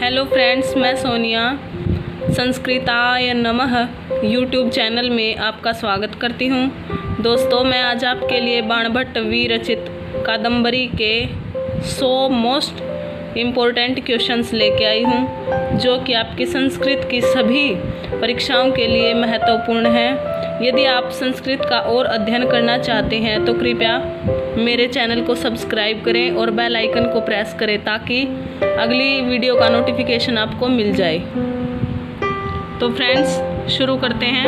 Hello friends, मैं सोनिया संस्कृताय नमः यूट्यूब चैनल में आपका स्वागत करती हूँ। दोस्तों, मैं आज आपके लिए बाणभट्ट विरचित कादम्बरी के 100 मोस्ट इम्पोर्टेंट क्वेश्चंस लेके आई हूँ, जो कि आपकी संस्कृत की सभी परीक्षाओं के लिए महत्वपूर्ण है। यदि आप संस्कृत का और अध्ययन करना चाहते हैं तो कृपया मेरे चैनल को सब्सक्राइब करें और बेल आइकन को प्रेस करें ताकि अगली वीडियो का नोटिफिकेशन आपको मिल जाए। तो फ्रेंड्स, शुरू करते हैं।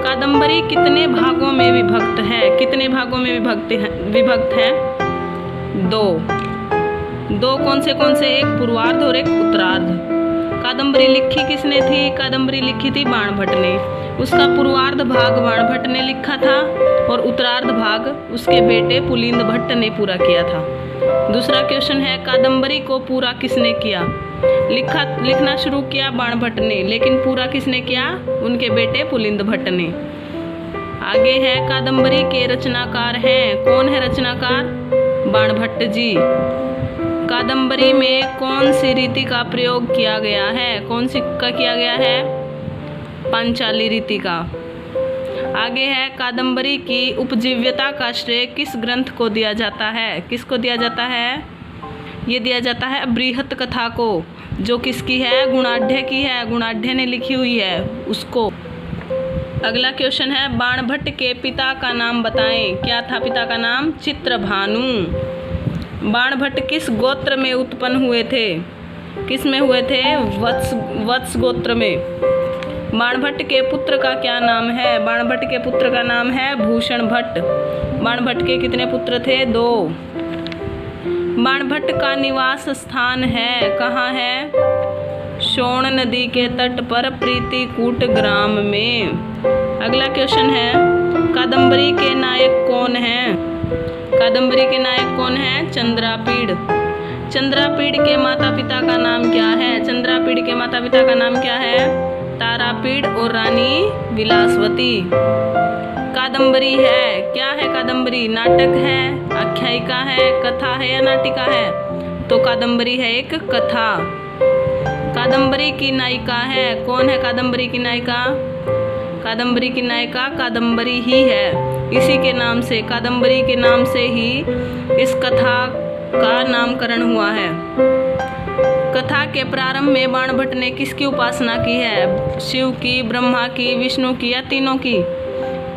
कादम्बरी कितने भागों में विभक्त है? कितने भागों में विभक्त है? दो कौन से? एक पूर्वार्ध और एक उत्तरार्ध। कादम्बरी लिखी किसने थी? कादम्बरी लिखी थी बाणभट्ट ने। उसका पूर्वार्ध भाग बाणभट्ट ने लिखा था और उत्तरार्ध भाग उसके बेटे पुलिंद भट्ट ने पूरा किया था। दूसरा क्वेश्चन है, कादम्बरी को पूरा किसने किया? लिखना शुरू किया बाणभट्ट ने, लेकिन पूरा किसने किया? उनके बेटे पुलिंद भट्ट ने। आगे है, कादम्बरी के रचनाकार हैं। कौन है रचनाकार? बाणभट्ट जी। कादम्बरी में कौन सी रीति का प्रयोग किया गया है? कौन सी का किया गया है? पांचाली रीति का। आगे है, कादम्बरी की उपजीव्यता का श्रेय किस ग्रंथ को दिया जाता है? किसको दिया जाता है? ये दिया जाता है बृहत कथा को, जो किसकी है? गुणाढ्य की है। गुणाढ्य ने लिखी हुई है उसको। अगला क्वेश्चन है, बाणभट्ट के पिता का नाम बताएं। क्या था पिता का नाम? चित्रभानु। बाणभट्ट किस गोत्र में उत्पन्न हुए थे? किस में हुए थे? वत्स गोत्र में। बाणभट्ट के पुत्र का क्या नाम है? बाणभट्ट के पुत्र का नाम है भूषण भट्ट। बाणभट्ट के कितने पुत्र थे? 2। बाणभट्ट का निवास स्थान है, कहाँ है? सोन नदी के तट पर प्रीतिकूट ग्राम में। अगला क्वेश्चन है, कादम्बरी के नायक कौन हैं? कादम्बरी के नायक कौन हैं? चंद्रापीड़। चंद्रापीड़ के माता पिता का नाम क्या है? चंद्रापीड़ के माता पिता का नाम क्या है? तारापीड़ और रानी विलासवती। कादम्बरी है, क्या है कादम्बरी? नाटक है, आख्यायिका है, कथा है या नाटिका है? तो कादम्बरी है एक कथा। कादम्बरी की नायिका है, कौन है कादम्बरी की नायिका? कादम्बरी की नायिका कादम्बरी ही है। इसी के नाम से, कादम्बरी के नाम से ही इस कथा का नामकरण हुआ है। कथा के प्रारंभ में बाणभट्ट ने किसकी उपासना की है? शिव की, ब्रह्मा की, विष्णु की या तीनों की?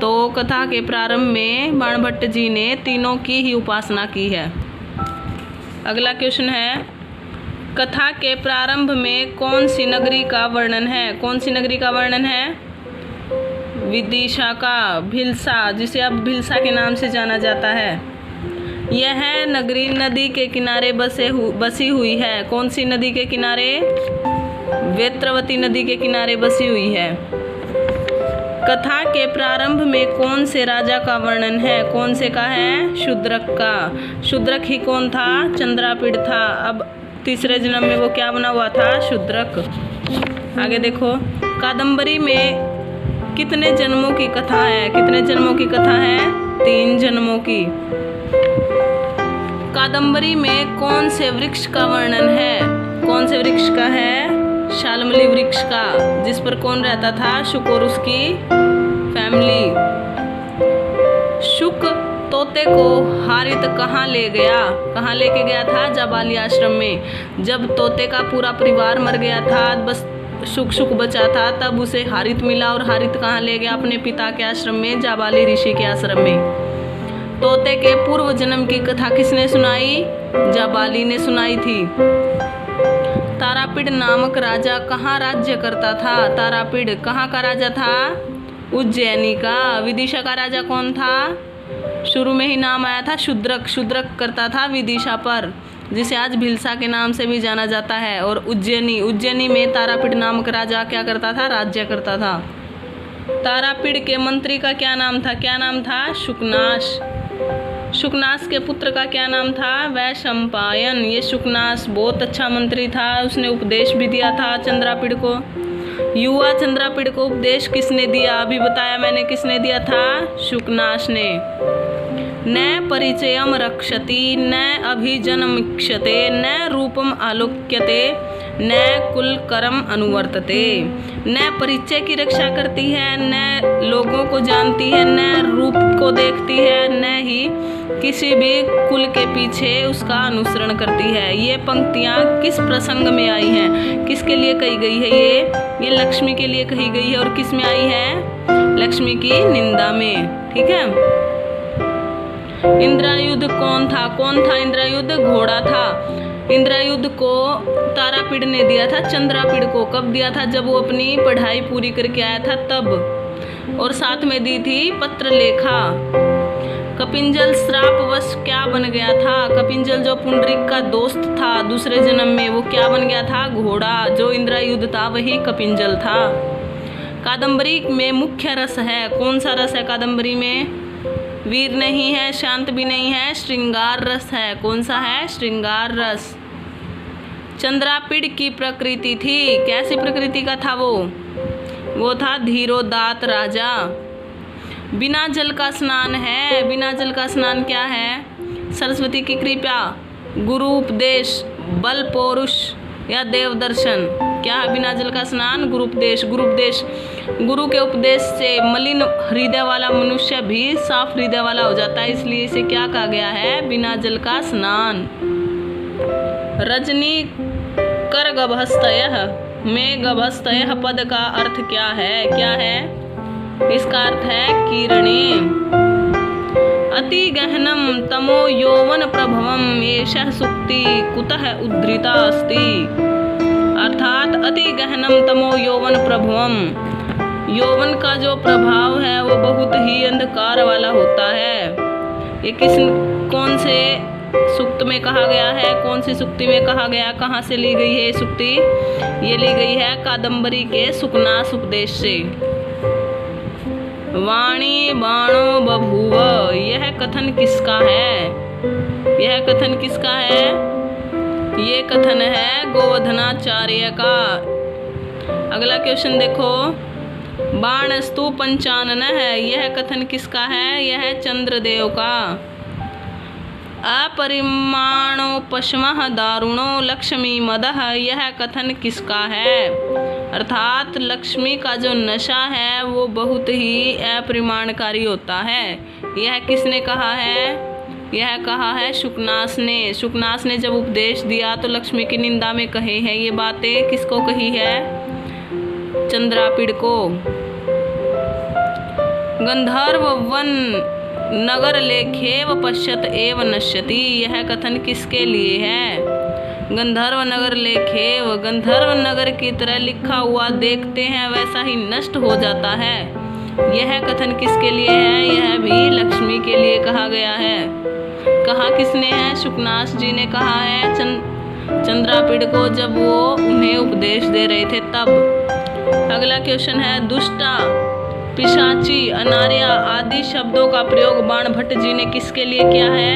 तो कथा के प्रारंभ में बाणभट्ट जी ने तीनों की ही उपासना की है। अगला क्वेश्चन है, कथा के प्रारंभ में कौन सी नगरी का वर्णन है? कौन सी नगरी का वर्णन है? विदिशा का, भिलसा, जिसे अब भिलसा के नाम से जाना जाता है। यह नगरी नदी के किनारे बसी हुई है। कौन सी नदी के किनारे? वेत्रवती नदी के किनारे बसी हुई है। कथा के प्रारंभ में कौन से राजा का वर्णन है? कौन से का है? शूद्रक का। शूद्रक ही कौन था? चंद्रापीड़ था। अब तीसरे जन्म में वो क्या बना हुआ था? शूद्रक। आगे देखो, कादम्बरी में कितने जन्मों की कथा है? कितने जन्मों की कथा है? 3 जन्मों की। कादम्बरी में कौन से वृक्ष का वर्णन है? कौन से वृक्ष का है? शाल्मली वृक्ष का, जिस पर कौन रहता था? शुक और उसकी फैमिली। शुक तोते को हारित कहाँ ले गया? कहाँ लेके गया था? जाबाली आश्रम में। जब तोते का पूरा परिवार मर गया था, बस शुक बचा था, तब उसे हारित मिला और हारित कहाँ ले गया? अपने पिता के आश्रम में, जाबाली ऋषि के आश्रम में। तोते के पूर्व जन्म की कथा किसने सुनाई? जाबाली ने सुनाई थी। तारापीड़ नामक राजा कहाँ राज्य करता था? तारापीड़ कहाँ का राजा था? उज्जैनी का। विदिशा का राजा कौन था? शुरू में ही नाम आया था शूद्रक। शूद्रक करता था विदिशा पर, जिसे आज भिलसा के नाम से भी जाना जाता है। और उज्जैनी में तारापीड़ नामक राजा क्या करता था? राज्य करता था। तारापीड़ के मंत्री का क्या नाम था? क्या नाम था? शुकनाश। शुकनाश के पुत्र का क्या नाम था? वैशंपायन। ये शुकनाश बहुत अच्छा मंत्री था, उसने उपदेश भी दिया था चंद्रापीड़ को। युवा चंद्रापीड़ को उपदेश किसने दिया? अभी बताया मैंने, किसने दिया था? शुकनाश ने। न परिचयम रक्षति न अभिजनमीक्षते न रूपम आलोक्यते न कुल कर्म अनुवर्तते, न परिचय की रक्षा करती है, न लोगों को जानती है, न रूप को देखती है, न ही किसी भी कुल के पीछे उसका अनुसरण करती है। ये पंक्तियाँ किस प्रसंग में आई हैं, किसके लिए कही गई है? ये लक्ष्मी के लिए कही गई है। और किस में आई है? लक्ष्मी की निंदा में। ठीक है। इंद्रायुध कौन था? कौन था इंद्रायुध? घोड़ा था। इंद्रायुध को तारापीड़ ने दिया था चंद्रापीड़ को। कब दिया था? जब वो अपनी पढ़ाई पूरी करके आया था तब। और साथ में दी थी पत्रलेखा। कपिंजल श्रापवश क्या बन गया था? कपिंजल जो पुंडरीक का दोस्त था दूसरे जन्म में, वो क्या बन गया था? घोड़ा। जो इंद्रायुध था वही कपिंजल था। कादम्बरी में मुख्य रस है। कौन सा रस है कादम्बरी में? वीर नहीं है, शांत भी नहीं है, श्रृंगार रस है। कौन सा है? श्रृंगार रस। चंद्रापीड़ की प्रकृति थी। कैसी प्रकृति का था वो था धीरोदात राजा। बिना जल का स्नान है। बिना जल का स्नान क्या है? सरस्वती की कृपा, गुरु उपदेश, बल पौरुष या देव दर्शन। क्या है बिना जल का स्नान? गुरु उपदेश। गुरु उपदेश, गुरु के उपदेश से मलिन हृदय वाला मनुष्य भी साफ हृदय वाला हो जाता है, इसलिए इसे क्या कहा गया है? बिना जल का स्नान। रजनी कर गभस्तयः में गभस्तयः पद का अर्थ क्या है? क्या है इसका? अर्थ है किरणें। अति गहनम तमो यौवन प्रभवम एषः सुक्ति कुतः उद्धृता अस्ति। अर्थात अति गहनम तमो यौवन प्रभवम, यौवन का जो प्रभाव है वो बहुत ही अंधकार वाला होता है। ये कौन से सुक्त में कहा गया है? कौन सी सुक्ति में कहा गया? कहाँ से ली गई है ये सुक्ति? ये ली गई है कादम्बरी के सुकनास उपदेश से। वाणी बाणो बभूव, यह कथन किसका है? यह कथन किसका है? ये कथन है गोवर्धनाचार्य का। अगला क्वेश्चन देखो, बाणस्तु पंचानन है, यह कथन किसका है? यह चंद्रदेव का। अपरिमाणोपशमः दारुणो लक्ष्मी मदः, यह कथन किसका है? अर्थात लक्ष्मी का जो नशा है वो बहुत ही अपरिमाणकारी होता है। यह किसने कहा है? यह कहा है शुकनास ने। शुकनास ने जब उपदेश दिया तो लक्ष्मी की निंदा में कहे हैं ये बातें। किसको कही है? चंद्रापीड़ को। गंधर्व वन नगर लेखेव पश्यत एव नश्यति, यह कथन किसके लिए है? गंधर्व नगर लेखेव, गंधर्व नगर की तरह लिखा हुआ देखते हैं वैसा ही नष्ट हो जाता है। यह कथन किसके लिए है? यह भी लक्ष्मी के लिए कहा गया है। कहा किसने है? शुकनास जी ने कहा है चंद्रापीड़ को जब वो उन्हें उपदेश दे रहे थे तब। अगला क्वेश्चन है, दुष्टा, पिशाची, अनार्या आदि शब्दों का प्रयोग बाणभट्ट जी ने किसके लिए किया है?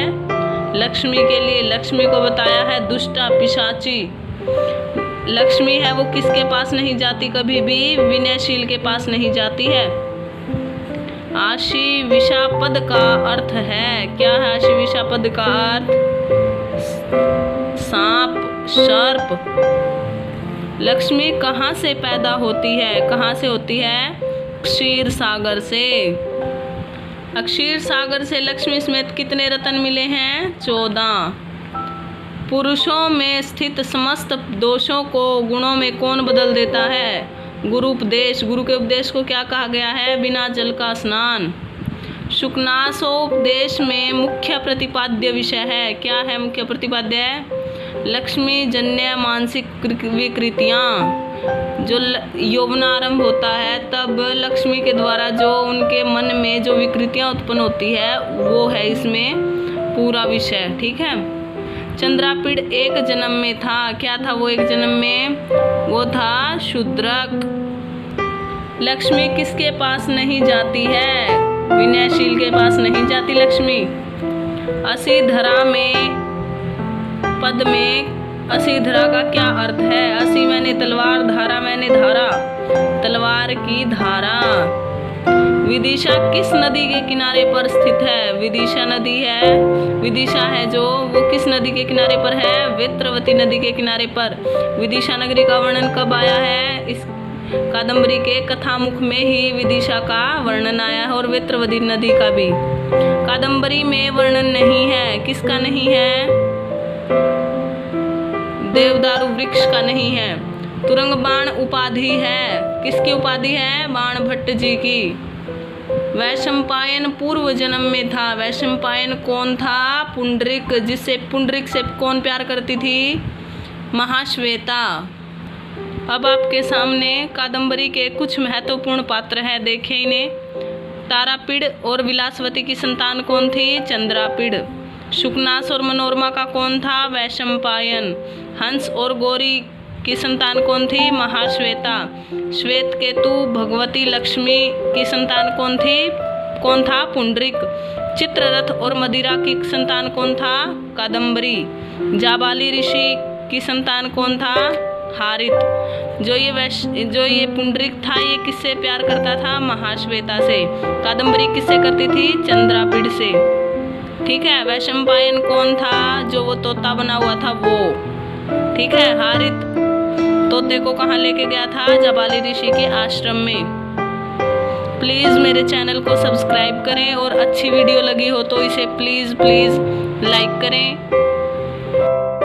लक्ष्मी के लिए। लक्ष्मी को बताया है दुष्टा, पिशाची। लक्ष्मी है वो किसके पास नहीं जाती? कभी भी विनयशील के पास नहीं जाती है। आशीविषा पद का अर्थ है, क्या है आशीविषा पद का अर्थ? सांप, सर्प। लक्ष्मी कहाँ से पैदा होती है? कहाँ से होती है? क्षीर सागर से। क्षीर सागर से लक्ष्मी समेत कितने रत्न मिले हैं? 14। पुरुषों में स्थित समस्त दोषों को गुणों में कौन बदल देता है? गुरु उपदेश। गुरु के उपदेश को क्या कहा गया है? बिना जल का स्नान। शुकनासोपदेश में मुख्य प्रतिपाद्य विषय है, क्या है मुख्य प्रतिपाद्य? लक्ष्मी जन्य मानसिक विकृतियाँ। जो यौवनारंभ होता है तब लक्ष्मी के द्वारा जो उनके मन में जो विकृतियाँ उत्पन्न होती है वो है इसमें पूरा विषय। ठीक है। चंद्रापीड़ एक जन्म में था। क्या था वो एक जन्म में? वो था शूद्रक। लक्ष्मी किसके पास नहीं जाती है? विनयशील के पास नहीं जाती लक्ष्मी। असी धरा में पद में असी धरा का क्या अर्थ है? असी मैंने तलवार, धारा मैंने धारा, तलवार की धारा। विदिशा किस नदी के किनारे पर स्थित है? विदिशा नदी है, विदिशा है जो, वो किस नदी के किनारे पर है? वेत्रवती नदी के किनारे पर। विदिशा नगरी का वर्णन कब आया है? इस कादम्बरी के कथामुख में ही विदिशा का वर्णन आया है और वेत्रवती नदी का भी। कादम्बरी में वर्णन नहीं है, किसका नहीं है? देवदारू वृक्ष का नहीं है। तुरंग बाण उपाधि है, किसकी उपाधि है? बाण भट्ट जी की। वैशंपायन पूर्व जन्म में था। वैशंपायन कौन था? पुंडरिक, जिससे पुंडरिक से कौन प्यार करती थी? महाश्वेता। अब आपके सामने कादम्बरी के कुछ महत्वपूर्ण पात्र हैं, देखें इन्हें। तारापीड़ और विलासवती की संतान कौन थी? चंद्रापीड़। शुकनास और मनोरमा का कौन था? वैशंपायन। हंस और गौरी की संतान कौन थी? महाश्वेता। श्वेत केतु भगवती लक्ष्मी की संतान कौन थी? कौन था? पुंडरिक। चित्ररथ और मदिरा की संतान कौन था? कादम्बरी। जाबाली ऋषि की संतान कौन था? हारित। जो ये पुंडरिक था, ये किससे प्यार करता था? महाश्वेता से। कादम्बरी किससे करती थी? चंद्रापीड़ से। ठीक है। वैशंपायन कौन था? जो वो तोता बना हुआ था वो। ठीक है। हारित तोते को कहाँ लेके गया था? जाबाली ऋषि के आश्रम में। प्लीज़ मेरे चैनल को सब्सक्राइब करें और अच्छी वीडियो लगी हो तो इसे प्लीज़ लाइक करें।